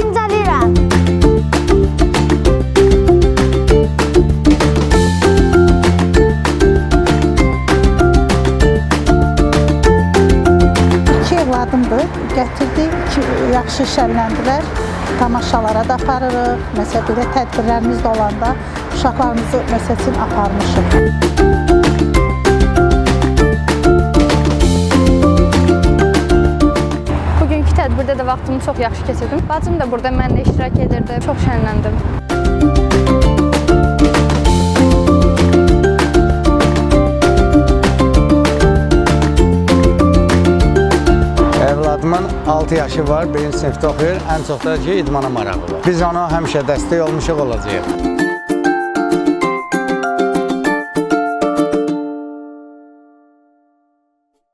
dincəlirəm. Evladımdır, gətirdik ki, yaxşı şənləndilər, tamaşalara da aparırıq, məsələn, belə tədbirlərimiz də olanda uşaqlarımızı məsəl üçün aparmışıq. Bugünkü tədbirdə də vaxtımı çox yaxşı keçirdim. Bacım da burada mənlə iştirak edirdi, çox şənləndim. Evladımın 6 yaşı var, 1-ci sinifdə oxuyur, ən çox da ki, idmana maraqlıdır. Biz ona həmişə dəstək olmuşuq, olacağıq.